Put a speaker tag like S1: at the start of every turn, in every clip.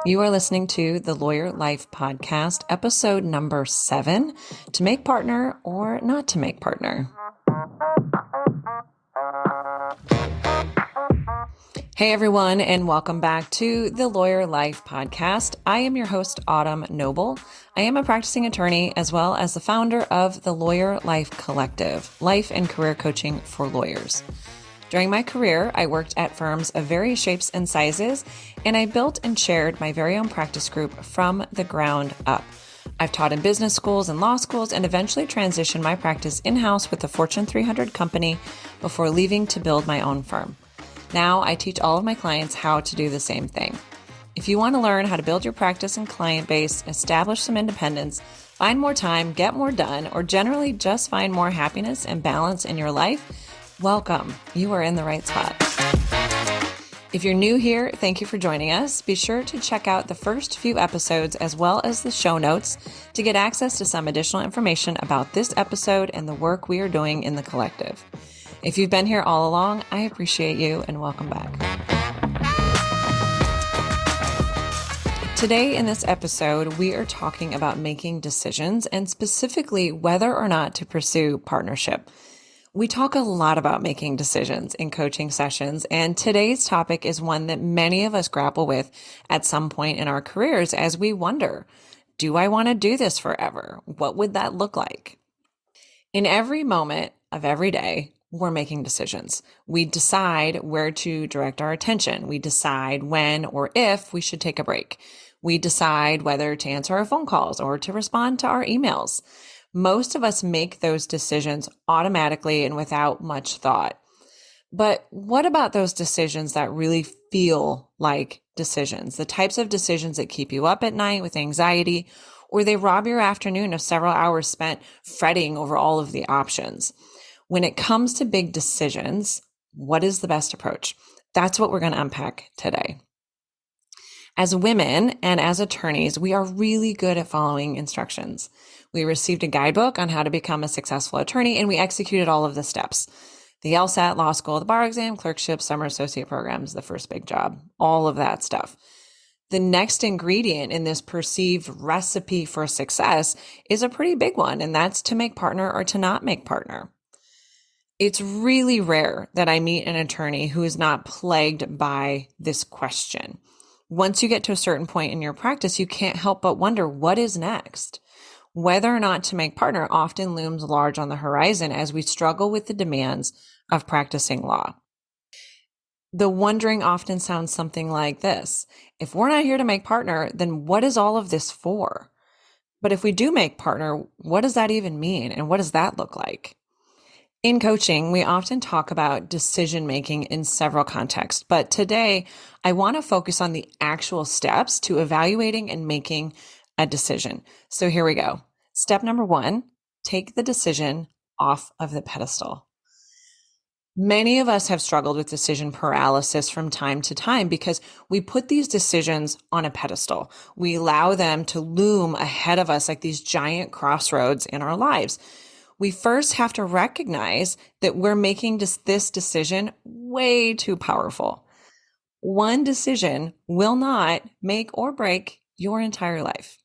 S1: You are listening to the Lawyer Life Podcast, episode number 7, to make partner or not to make partner. Hey everyone, and welcome back to the Lawyer Life Podcast. I am your host, Autumn Noble. I am a practicing attorney as well as the founder of the Lawyer Life Collective, life and career coaching for lawyers. During my career, I worked at firms of various shapes and sizes, and I built and chaired my very own practice group from the ground up. I've taught in business schools and law schools and eventually transitioned my practice in-house with a Fortune 300 company before leaving to build my own firm. Now I teach all of my clients how to do the same thing. If you want to learn how to build your practice and client base, establish some independence, find more time, get more done, or generally just find more happiness and balance in your life, welcome. You are in the right spot. If you're new here, thank you for joining us. Be sure to check out the first few episodes as well as the show notes to get access to some additional information about this episode and the work we are doing in the collective. If you've been here all along, I appreciate you and welcome back. Today in this episode, we are talking about making decisions and specifically whether or not to pursue partnership. We talk a lot about making decisions in coaching sessions, and today's topic is one that many of us grapple with at some point in our careers as we wonder, do I want to do this forever? What would that look like? In every moment of every day, we're making decisions. We decide where to direct our attention. We decide when or if we should take a break. We decide whether to answer our phone calls or to respond to our emails. Most of us make those decisions automatically and without much thought. But what about those decisions that really feel like decisions? The types of decisions that keep you up at night with anxiety, or they rob your afternoon of several hours spent fretting over all of the options. When it comes to big decisions, what is the best approach? That's what we're going to unpack today. As women and as attorneys, we are really good at following instructions. We received a guidebook on how to become a successful attorney, and we executed all of the steps. The LSAT, law school, the bar exam, clerkship, summer associate programs, the first big job, all of that stuff. The next ingredient in this perceived recipe for success is a pretty big one, and that's to make partner or to not make partner. It's really rare that I meet an attorney who is not plagued by this question. Once you get to a certain point in your practice, you can't help but wonder what is next. Whether or not to make partner often looms large on the horizon as we struggle with the demands of practicing law. The wondering often sounds something like this. If we're not here to make partner, then what is all of this for? But if we do make partner, what does that even mean? And what does that look like? In coaching, we often talk about decision-making in several contexts, but today I want to focus on the actual steps to evaluating and making a decision. So here we go. Step number 1, take the decision off of the pedestal. Many of us have struggled with decision paralysis from time to time because we put these decisions on a pedestal. We allow them to loom ahead of us like these giant crossroads in our lives. We first have to recognize that we're making this decision way too powerful. One decision will not make or break your entire life.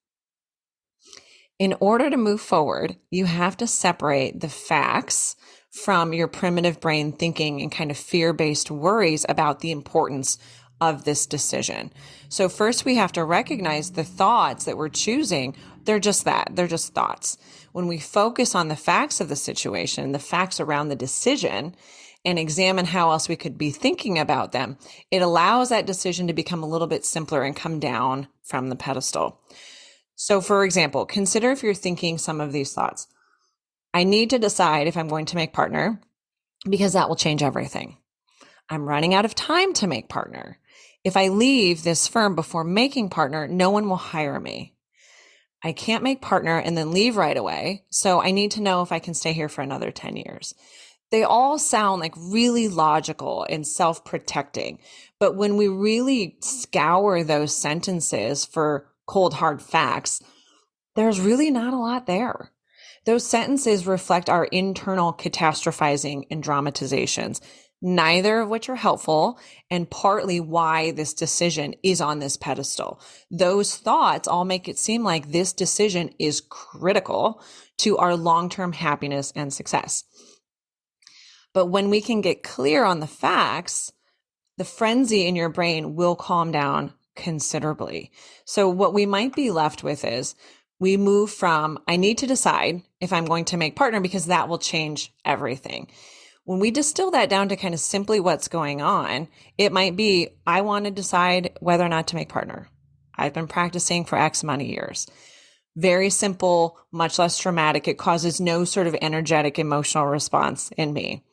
S1: In order to move forward, you have to separate the facts from your primitive brain thinking and kind of fear-based worries about the importance of this decision. So first we have to recognize the thoughts that we're choosing. They're just that. They're just thoughts. When we focus on the facts of the situation, the facts around the decision, and examine how else we could be thinking about them, it allows that decision to become a little bit simpler and come down from the pedestal. So for example, consider if you're thinking some of these thoughts. I need to decide if I'm going to make partner because that will change everything. I'm running out of time to make partner. If I leave this firm before making partner, no one will hire me. I can't make partner and then leave right away, so I need to know if I can stay here for another 10 years. They all sound like really logical and self-protecting, but when we really scour those sentences for cold, hard facts, there's really not a lot there. Those sentences reflect our internal catastrophizing and dramatizations. neither of which are helpful, and partly why this decision is on this pedestal. Those thoughts all make it seem like this decision is critical to our long-term happiness and success. But when we can get clear on the facts, the frenzy in your brain will calm down considerably. So what we might be left with is we move from, I need to decide if I'm going to make partner because that will change everything. When we distill that down to kind of simply what's going on, it might be, I want to decide whether or not to make partner. I've been practicing for X amount of years. Very simple, much less dramatic. It causes no sort of energetic emotional response in me.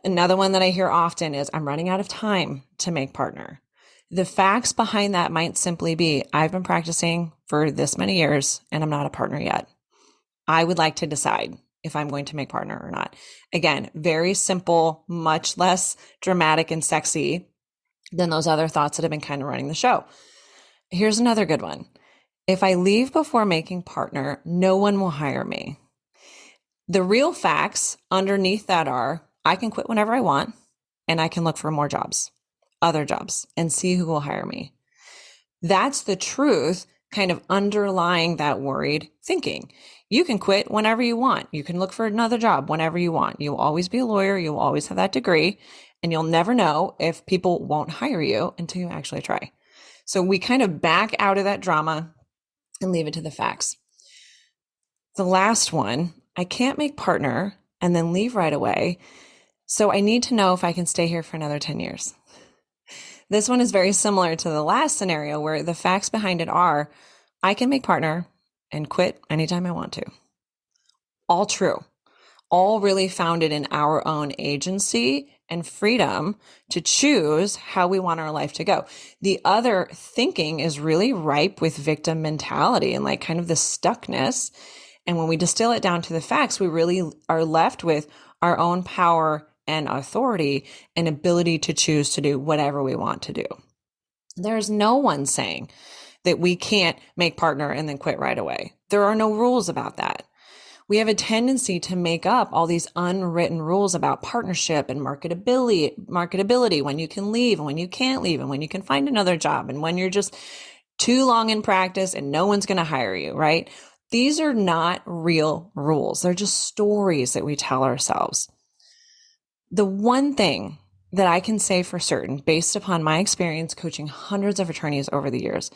S1: Another one that I hear often is, I'm running out of time to make partner. The facts behind that might simply be, I've been practicing for this many years and I'm not a partner yet. I would like to decide if I'm going to make partner or not. Again, very simple, much less dramatic and sexy than those other thoughts that have been kind of running the show. Here's another good one. If I leave before making partner, no one will hire me. The real facts underneath that are, I can quit whenever I want and I can look for more jobs, other jobs, and see who will hire me. That's the truth kind of underlying that worried thinking. You can quit whenever you want. You can look for another job whenever you want. You'll always be a lawyer. You'll always have that degree, and you'll never know if people won't hire you until you actually try. So we kind of back out of that drama and leave it to the facts. The last one, I can't make partner and then leave right away. So I need to know if I can stay here for another 10 years. This one is very similar to the last scenario where the facts behind it are, I can make partner and quit anytime I want to. All true. All really founded in our own agency and freedom to choose how we want our life to go. The other thinking is really ripe with victim mentality and like kind of the stuckness. And when we distill it down to the facts, we really are left with our own power and authority and ability to choose to do whatever we want to do. There's no one saying that we can't make partner and then quit right away. There are no rules about that. We have a tendency to make up all these unwritten rules about partnership and marketability, when you can leave and when you can't leave and when you can find another job and when you're just too long in practice and no one's going to hire you, right? These are not real rules. They're just stories that we tell ourselves. The one thing that I can say for certain, based upon my experience coaching hundreds of attorneys over the years,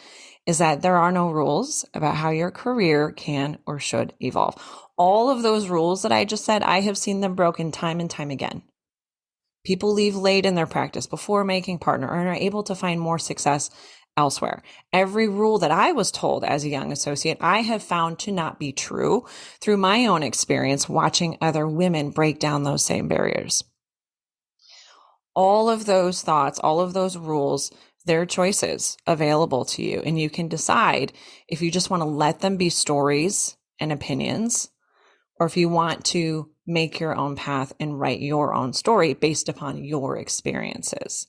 S1: is that there are no rules about how your career can or should evolve. All of those rules that I just said, I have seen them broken time and time again. People leave late in their practice before making partner and are able to find more success elsewhere. Every rule that I was told as a young associate, I have found to not be true through my own experience watching other women break down those same barriers. All of those thoughts, all of those rules, they're choices available to you. And you can decide if you just want to let them be stories and opinions, or if you want to make your own path and write your own story based upon your experiences.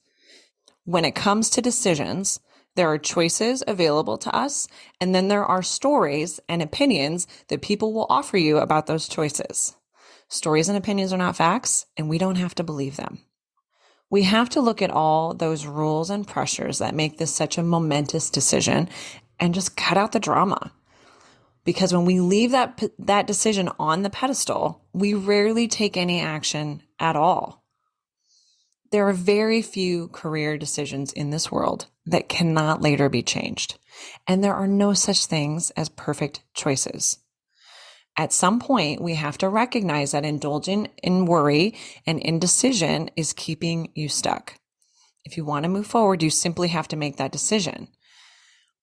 S1: When it comes to decisions, there are choices available to us, and then there are stories and opinions that people will offer you about those choices. Stories and opinions are not facts, and we don't have to believe them. We have to look at all those rules and pressures that make this such a momentous decision and just cut out the drama. Because when we leave that decision on the pedestal, we rarely take any action at all. There are very few career decisions in this world that cannot later be changed. And there are no such things as perfect choices. At some point, we have to recognize that indulging in worry and indecision is keeping you stuck. If you want to move forward, you simply have to make that decision.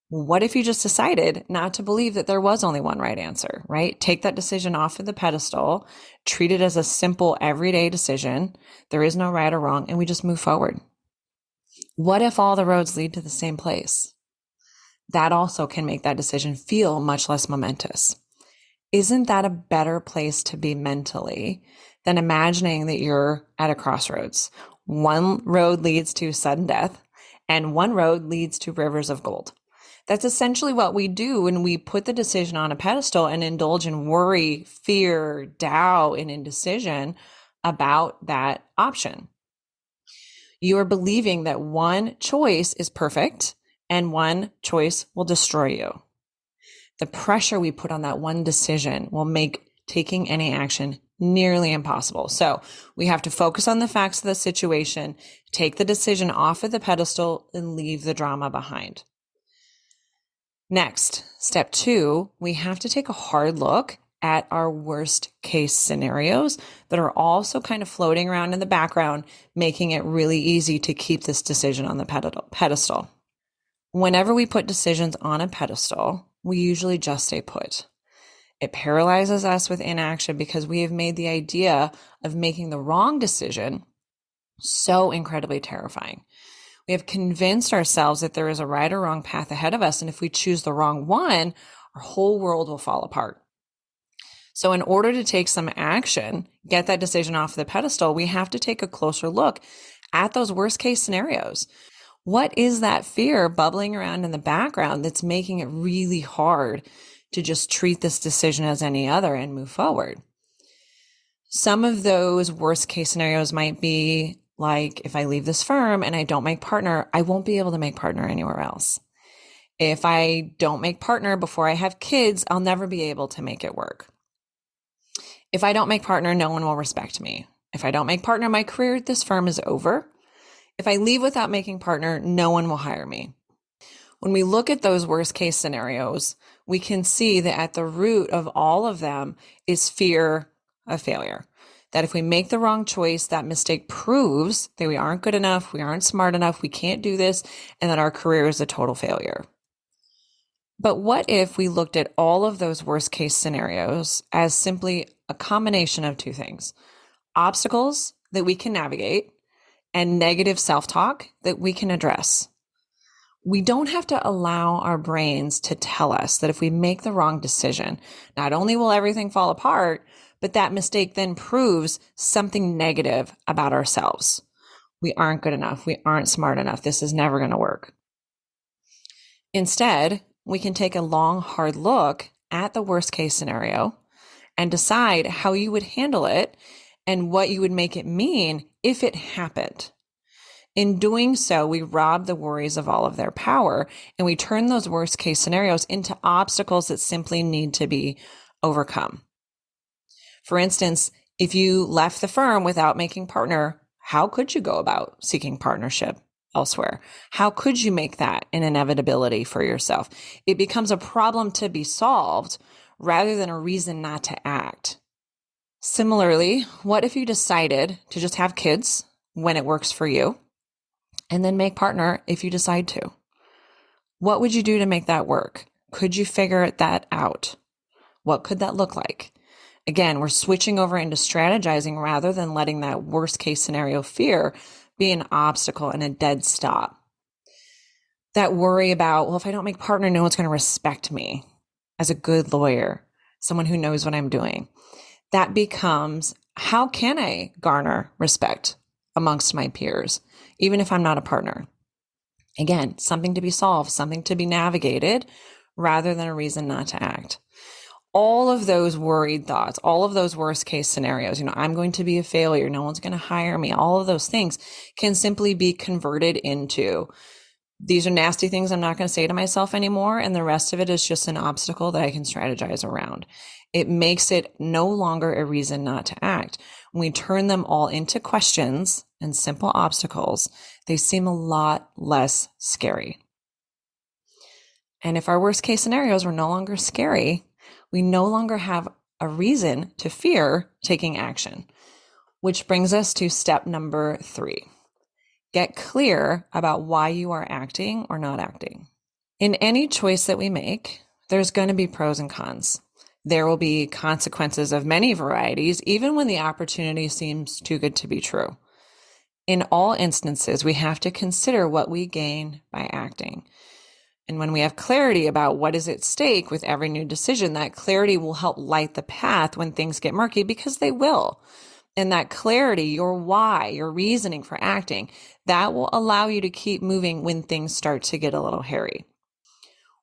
S1: What if you just decided not to believe that there was only one right answer, right? Take that decision off of the pedestal, treat it as a simple everyday decision. There is no right or wrong, and we just move forward. What if all the roads lead to the same place? That also can make that decision feel much less momentous. Isn't that a better place to be mentally than imagining that you're at a crossroads? One road leads to sudden death, and one road leads to rivers of gold. That's essentially what we do when we put the decision on a pedestal and indulge in worry, fear, doubt, and indecision about that option. You are believing that one choice is perfect and one choice will destroy you. The pressure we put on that one decision will make taking any action nearly impossible. So we have to focus on the facts of the situation, take the decision off of the pedestal, and leave the drama behind. Next, step 2, we have to take a hard look at our worst case scenarios that are also kind of floating around in the background, making it really easy to keep this decision on the pedestal. Whenever we put decisions on a pedestal, we usually just stay put. It paralyzes us with inaction because we have made the idea of making the wrong decision so incredibly terrifying. We have convinced ourselves that there is a right or wrong path ahead of us, and if we choose the wrong one, our whole world will fall apart. So in order to take some action, get that decision off the pedestal, we have to take a closer look at those worst case scenarios. What is that fear bubbling around in the background that's making it really hard to just treat this decision as any other and move forward? Some of those worst case scenarios might be like, if I leave this firm and I don't make partner, I won't be able to make partner anywhere else. If I don't make partner before I have kids, I'll never be able to make it work. If I don't make partner, no one will respect me. If I don't make partner, my career at this firm is over. If I leave without making partner, no one will hire me. When we look at those worst case scenarios, we can see that at the root of all of them is fear of failure. That if we make the wrong choice, that mistake proves that we aren't good enough, we aren't smart enough, we can't do this, and that our career is a total failure. But what if we looked at all of those worst case scenarios as simply a combination of two things: obstacles that we can navigate and negative self-talk that we can address? We don't have to allow our brains to tell us that if we make the wrong decision, not only will everything fall apart, but that mistake then proves something negative about ourselves. We aren't good enough. We aren't smart enough. This is never going to work. Instead, we can take a long, hard look at the worst case scenario and decide how you would handle it and what you would make it mean if it happened. In doing so, we rob the worries of all of their power, and we turn those worst case scenarios into obstacles that simply need to be overcome. For instance, if you left the firm without making partner, how could you go about seeking partnership elsewhere? How could you make that an inevitability for yourself? It becomes a problem to be solved rather than a reason not to act. Similarly, what if you decided to just have kids when it works for you and then make partner if you decide to? What would you do to make that work? Could you figure that out? What could that look like? Again, we're switching over into strategizing rather than letting that worst case scenario fear be an obstacle and a dead stop. That worry about, well, if I don't make partner, no one's going to respect me as a good lawyer, someone who knows what I'm doing. That becomes, how can I garner respect amongst my peers, even if I'm not a partner? Again, something to be solved, something to be navigated rather than a reason not to act. All of those worried thoughts, all of those worst case scenarios, I'm going to be a failure, no one's going to hire me, all of those things can simply be converted into, these are nasty things I'm not going to say to myself anymore, and the rest of it is just an obstacle that I can strategize around. It makes it no longer a reason not to act. When we turn them all into questions and simple obstacles, they seem a lot less scary. And if our worst case scenarios were no longer scary, we no longer have a reason to fear taking action, which brings us to step number 3. Get clear about why you are acting or not acting. In any choice that we make, there's going to be pros and cons. There will be consequences of many varieties, even when the opportunity seems too good to be true. In all instances, we have to consider what we gain by acting. And when we have clarity about what is at stake with every new decision, that clarity will help light the path when things get murky, because they will. And that clarity, your why, your reasoning for acting, that will allow you to keep moving when things start to get a little hairy.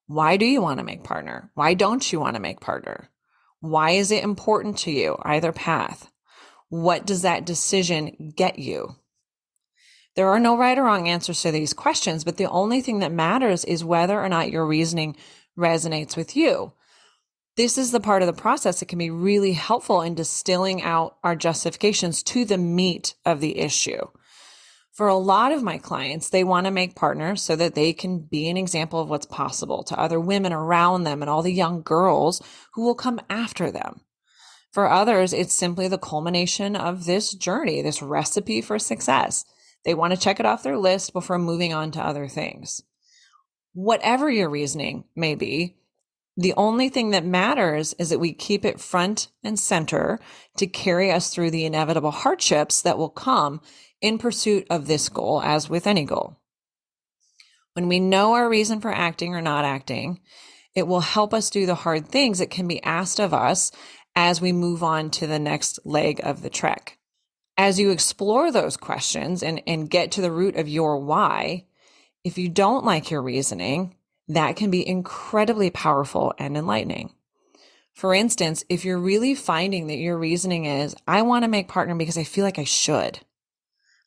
S1: Why do you want to make partner? Why don't you want to make partner? Why is it important to you, either path? What does that decision get you? There are no right or wrong answers to these questions, but the only thing that matters is whether or not your reasoning resonates with you. This is the part of the process that can be really helpful in distilling out our justifications to the meat of the issue. For a lot of my clients, they want to make partners so that they can be an example of what's possible to other women around them and all the young girls who will come after them. For others, it's simply the culmination of this journey, this recipe for success. They want to check it off their list before moving on to other things. Whatever your reasoning may be, the only thing that matters is that we keep it front and center to carry us through the inevitable hardships that will come in pursuit of this goal, as with any goal. When we know our reason for acting or not acting, it will help us do the hard things that can be asked of us as we move on to the next leg of the trek. As you explore those questions and get to the root of your why, if you don't like your reasoning, that can be incredibly powerful and enlightening. For instance, if you're really finding that your reasoning is, I want to make partner because I feel like I should.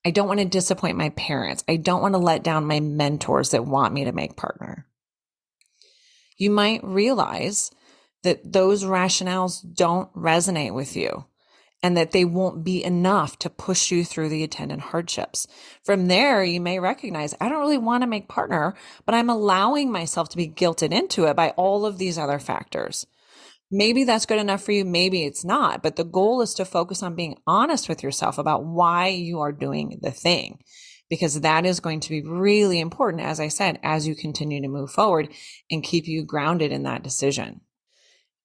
S1: I don't want to disappoint my parents. I don't want to let down my mentors that want me to make partner. You might realize that those rationales don't resonate with you and that they won't be enough to push you through the attendant hardships. From there, you may recognize, I don't really want to make partner, but I'm allowing myself to be guilted into it by all of these other factors. Maybe that's good enough for you. Maybe it's not. But the goal is to focus on being honest with yourself about why you are doing the thing, because that is going to be really important, as I said, as you continue to move forward and keep you grounded in that decision.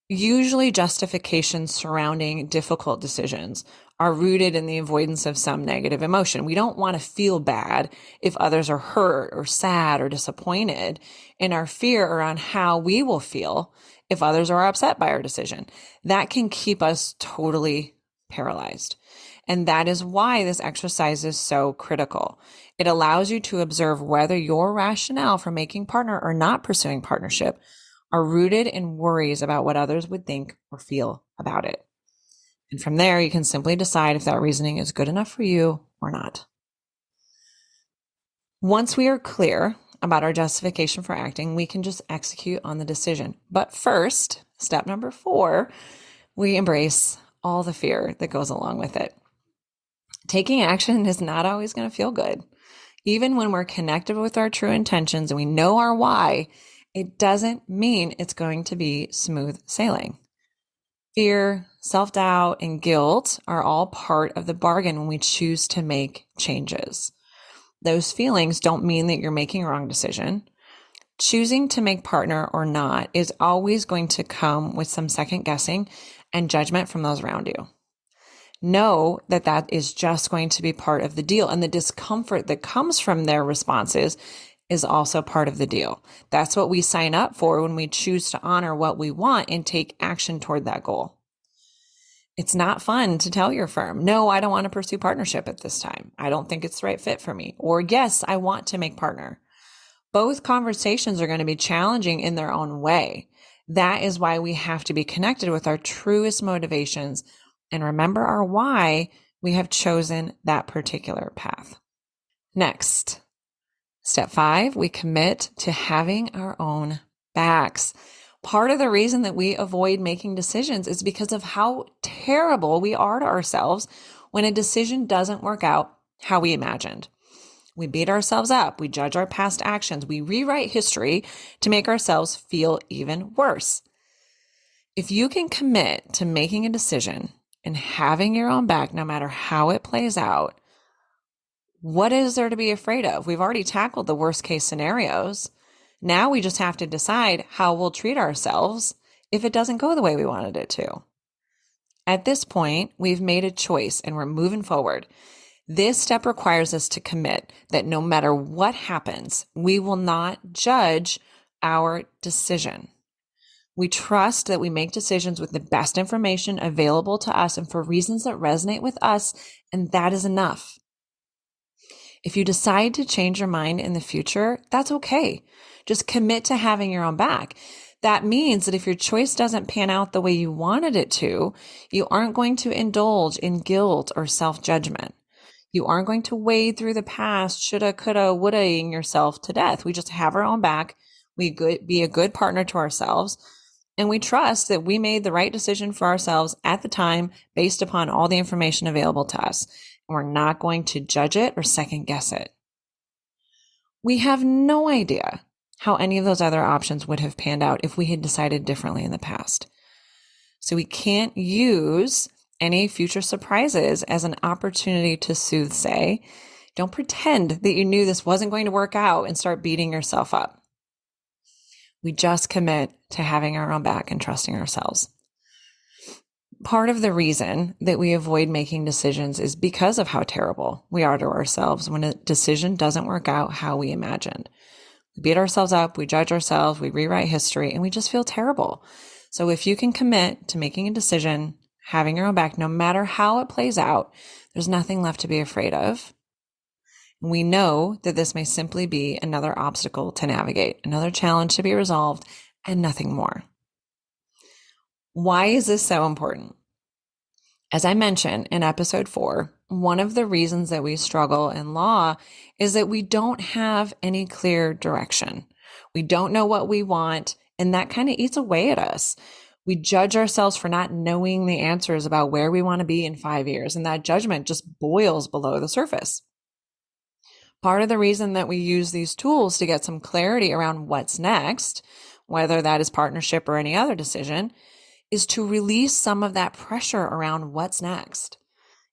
S1: Usually justifications surrounding difficult decisions are rooted in the avoidance of some negative emotion. We don't want to feel bad if others are hurt or sad or disappointed, and our fear around how we will feel if others are upset by our decision. That can keep us totally paralyzed. And that is why this exercise is so critical. It allows you to observe whether your rationale for making partner or not pursuing partnership are rooted in worries about what others would think or feel about it. And from there, you can simply decide if that reasoning is good enough for you or not. Once we are clear about our justification for acting, we can just execute on the decision. But first, step number 4, we embrace all the fear that goes along with it. Taking action is not always going to feel good. Even when we're connected with our true intentions and we know our why, it doesn't mean it's going to be smooth sailing. Fear, self-doubt, and guilt are all part of the bargain when we choose to make changes. Those feelings don't mean that you're making a wrong decision. Choosing to make partner or not is always going to come with some second guessing and judgment from those around you. Know that that is just going to be part of the deal, and the discomfort that comes from their responses is also part of the deal. That's what we sign up for when we choose to honor what we want and take action toward that goal. It's not fun to tell your firm, no, I don't want to pursue partnership at this time. I don't think it's the right fit for me. Or yes, I want to make partner. Both conversations are going to be challenging in their own way. That is why we have to be connected with our truest motivations and remember our why we have chosen that particular path. Next, step 5, we commit to having our own backs. Part of the reason that we avoid making decisions is because of how terrible we are to ourselves when a decision doesn't work out how we imagined. We beat ourselves up. We judge our past actions. We rewrite history to make ourselves feel even worse. If you can commit to making a decision and having your own back, no matter how it plays out, what is there to be afraid of? We've already tackled the worst case scenarios. Now we just have to decide how we'll treat ourselves if it doesn't go the way we wanted it to. At this point, we've made a choice and we're moving forward. This step requires us to commit that no matter what happens, we will not judge our decision. We trust that we make decisions with the best information available to us and for reasons that resonate with us, and that is enough. If you decide to change your mind in the future, that's okay. Just commit to having your own back. That means that if your choice doesn't pan out the way you wanted it to, you aren't going to indulge in guilt or self-judgment. You aren't going to wade through the past, shoulda, coulda, woulda-ing yourself to death. We just have our own back. We be a good partner to ourselves. And we trust that we made the right decision for ourselves at the time based upon all the information available to us. And we're not going to judge it or second guess it. We have no idea how any of those other options would have panned out if we had decided differently in the past. So we can't use any future surprises as an opportunity to soothsay. Don't pretend that you knew this wasn't going to work out and start beating yourself up. We just commit to having our own back and trusting ourselves. Part of the reason that we avoid making decisions is because of how terrible we are to ourselves when a decision doesn't work out how we imagined. We beat ourselves up, we judge ourselves, we rewrite history, and we just feel terrible. So if you can commit to making a decision, having your own back, no matter how it plays out, there's nothing left to be afraid of. We know that this may simply be another obstacle to navigate, another challenge to be resolved, and nothing more. Why is this so important? As I mentioned in episode 4, one of the reasons that we struggle in law is that we don't have any clear direction. We don't know what we want, and that kind of eats away at us. We judge ourselves for not knowing the answers about where we want to be in 5 years, and that judgment just boils below the surface. Part of the reason that we use these tools to get some clarity around what's next, whether that is partnership or any other decision, is to release some of that pressure around what's next.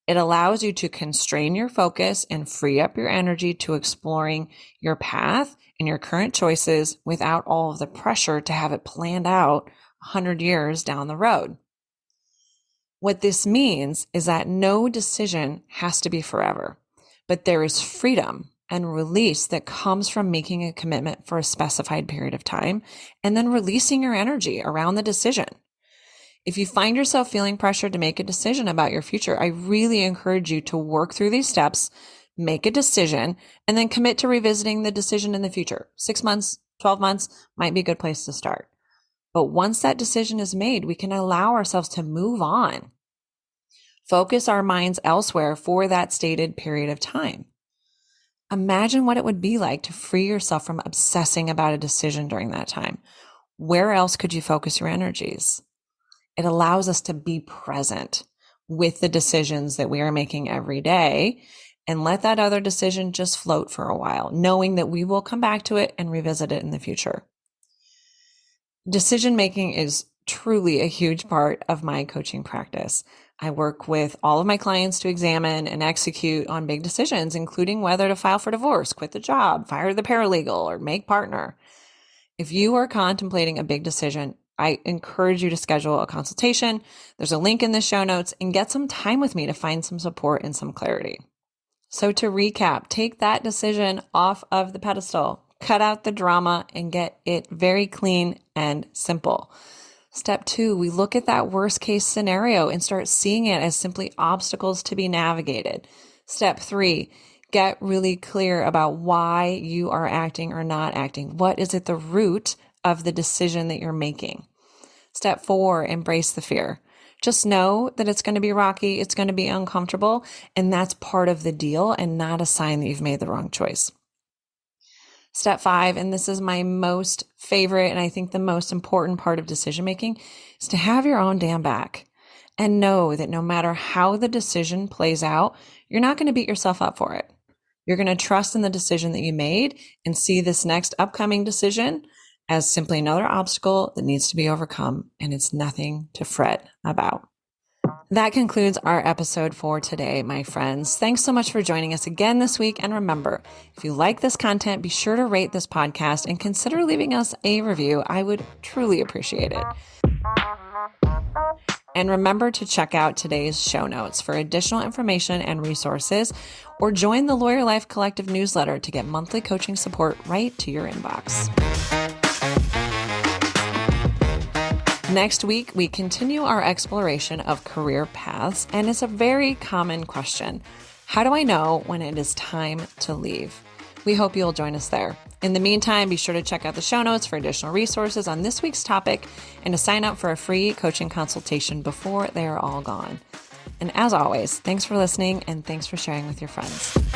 S1: It allows you to constrain your focus and free up your energy to exploring your path and your current choices without all of the pressure to have it planned out 100 years down the road. What this means is that no decision has to be forever, but there is freedom and release that comes from making a commitment for a specified period of time and then releasing your energy around the decision. If you find yourself feeling pressured to make a decision about your future, I really encourage you to work through these steps, make a decision, and then commit to revisiting the decision in the future. 6 months, 12 months might be a good place to start. But once that decision is made, we can allow ourselves to move on. Focus our minds elsewhere for that stated period of time. Imagine what it would be like to free yourself from obsessing about a decision during that time. Where else could you focus your energies? It allows us to be present with the decisions that we are making every day and let that other decision just float for a while, knowing that we will come back to it and revisit it in the future. Decision making is truly a huge part of my coaching practice. I work with all of my clients to examine and execute on big decisions, including whether to file for divorce, quit the job, fire the paralegal, or make partner. If you are contemplating a big decision, I encourage you to schedule a consultation. There's a link in the show notes and get some time with me to find some support and some clarity. So to recap, take that decision off of the pedestal, cut out the drama, and get it very clean and simple. Step 2, we look at that worst case scenario and start seeing it as simply obstacles to be navigated. Step 3, get really clear about why you are acting or not acting. What is at the root of the decision that you're making? Step 4, embrace the fear. Just know that it's going to be rocky, it's going to be uncomfortable, and that's part of the deal and not a sign that you've made the wrong choice. Step 5, and this is my most favorite and I think the most important part of decision making, is to have your own damn back and know that no matter how the decision plays out, you're not going to beat yourself up for it. You're going to trust in the decision that you made and see this next upcoming decision as simply another obstacle that needs to be overcome, and it's nothing to fret about. That concludes our episode for today, my friends. Thanks so much for joining us again this week. And remember, if you like this content, be sure to rate this podcast and consider leaving us a review. I would truly appreciate it. And remember to check out today's show notes for additional information and resources, or join the Lawyer Life Collective newsletter to get monthly coaching support right to your inbox. Next week, we continue our exploration of career paths, and it's a very common question. How do I know when it is time to leave? We hope you'll join us there. In the meantime, be sure to check out the show notes for additional resources on this week's topic and to sign up for a free coaching consultation before they are all gone. And as always, thanks for listening and thanks for sharing with your friends.